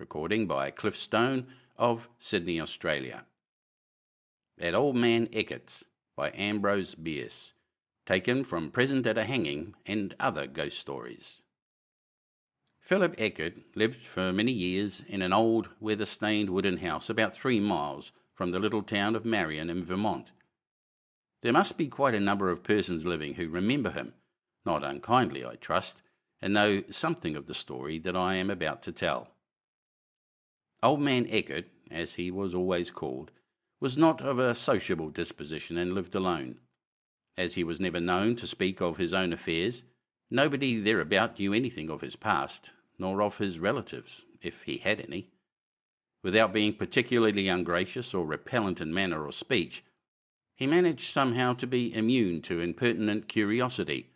Recording by Cliff Stone of Sydney, Australia. At Old Man Eckert's by Ambrose, Bierce. Taken from Present at a Hanging and Other Ghost Stories. Philip Eckert lived for many years in an old, weather-stained wooden house about 3 miles from the little town of Marion in Vermont. There must be quite a number of persons living who remember him, not unkindly, I trust, and know something of the story that I am about to tell. Old Man Eckert, as he was always called, was not of a sociable disposition and lived alone. As he was never known to speak of his own affairs, nobody thereabout knew anything of his past, nor of his relatives, if he had any. Without being particularly ungracious or repellent in manner or speech, he managed somehow to be immune to impertinent curiosity,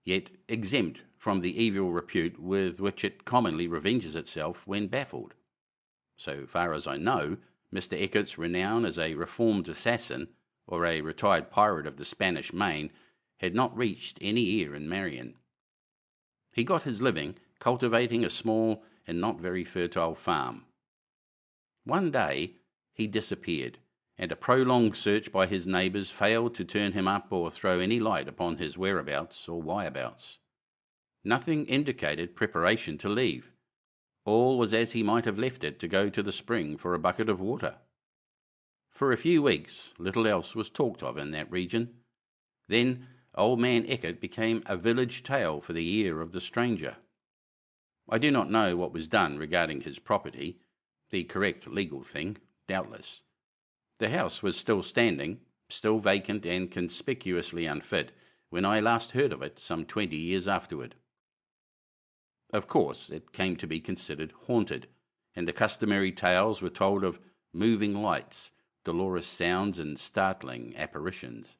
yet exempt from the evil repute with which it commonly revenges itself when baffled. So far as I know, Mr. Eckert's renown as a reformed assassin, or a retired pirate of the Spanish Main, had not reached any ear in Marion. He got his living cultivating a small and not very fertile farm. One day he disappeared, and a prolonged search by his neighbours failed to turn him up or throw any light upon his whereabouts or whyabouts. Nothing indicated preparation to leave. All was as he might have left it to go to the spring for a bucket of water. For a few weeks little else was talked of in that region. Then Old Man Eckert became a village tale for the ear of the stranger. I do not know what was done regarding his property, the correct legal thing, doubtless. The house was still standing, still vacant and conspicuously unfit, when I last heard of it some 20 years afterward. Of course, it came to be considered haunted, and the customary tales were told of moving lights, dolorous sounds, and startling apparitions.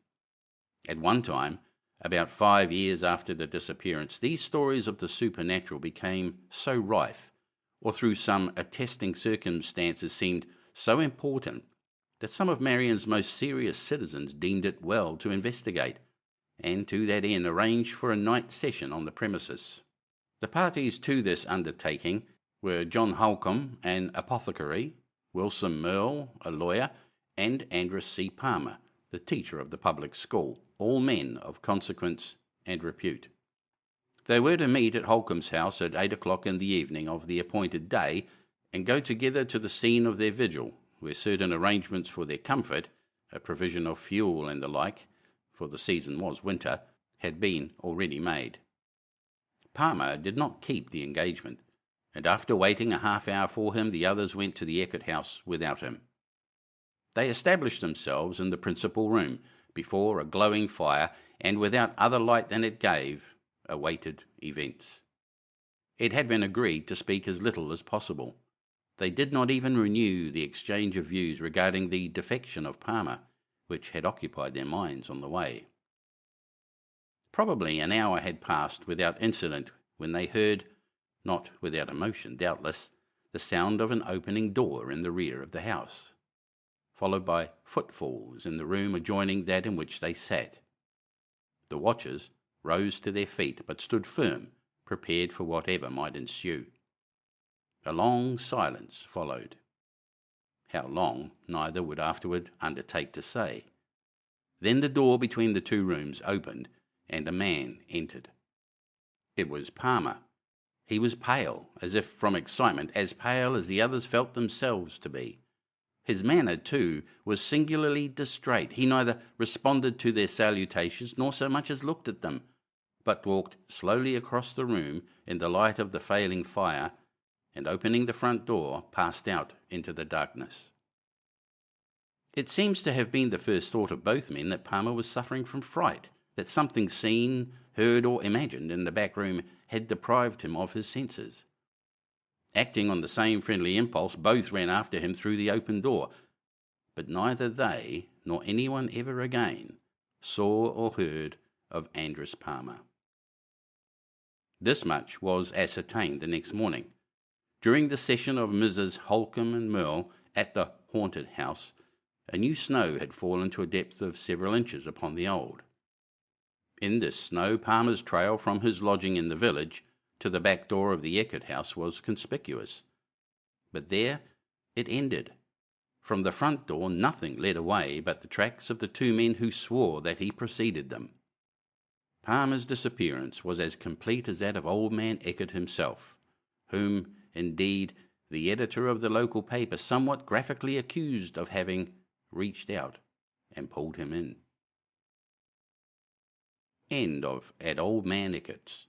At one time, about 5 years after the disappearance, these stories of the supernatural became so rife, or through some attesting circumstances seemed so important, that some of Marion's most serious citizens deemed it well to investigate, and to that end arranged for a night session on the premises. The parties to this undertaking were John Holcomb, an apothecary, Wilson Merle, a lawyer, and Andrew C. Palmer, the teacher of the public school, all men of consequence and repute. They were to meet at Holcomb's house at 8 o'clock in the evening of the appointed day, and go together to the scene of their vigil, where certain arrangements for their comfort, a provision of fuel and the like, for the season was winter, had been already made. Palmer did not keep the engagement, and after waiting a half-hour for him, the others went to the Eckert house without him. They established themselves in the principal room, before a glowing fire, and without other light than it gave, awaited events. It had been agreed to speak as little as possible. They did not even renew the exchange of views regarding the defection of Palmer, which had occupied their minds on the way. Probably an hour had passed without incident when they heard, not without emotion doubtless, the sound of an opening door in the rear of the house, followed by footfalls in the room adjoining that in which they sat. The watchers rose to their feet, but stood firm, prepared for whatever might ensue. A long silence followed. How long, neither would afterward undertake to say. Then the door between the 2 rooms opened, and a man entered. It was Palmer. He was pale, as if from excitement, as pale as the others felt themselves to be. His manner, too, was singularly distrait. He neither responded to their salutations, nor so much as looked at them, but walked slowly across the room in the light of the failing fire, and opening the front door, passed out into the darkness. It seems to have been the first thought of both men that Palmer was suffering from fright, that something seen, heard, or imagined in the back room had deprived him of his senses. Acting on the same friendly impulse, both ran after him through the open door, but neither they nor anyone ever again saw or heard of Andrews Palmer. This much was ascertained the next morning. During the session of Mrs. Holcomb and Merle at the haunted house, a new snow had fallen to a depth of several inches upon the old. In this snow, Palmer's trail from his lodging in the village to the back door of the Eckert house was conspicuous. But there it ended. From the front door nothing led away but the tracks of the two men who swore that he preceded them. Palmer's disappearance was as complete as that of old man Eckert himself, whom, indeed, the editor of the local paper somewhat graphically accused of having reached out and pulled him in. End of At Old Man Eckert's.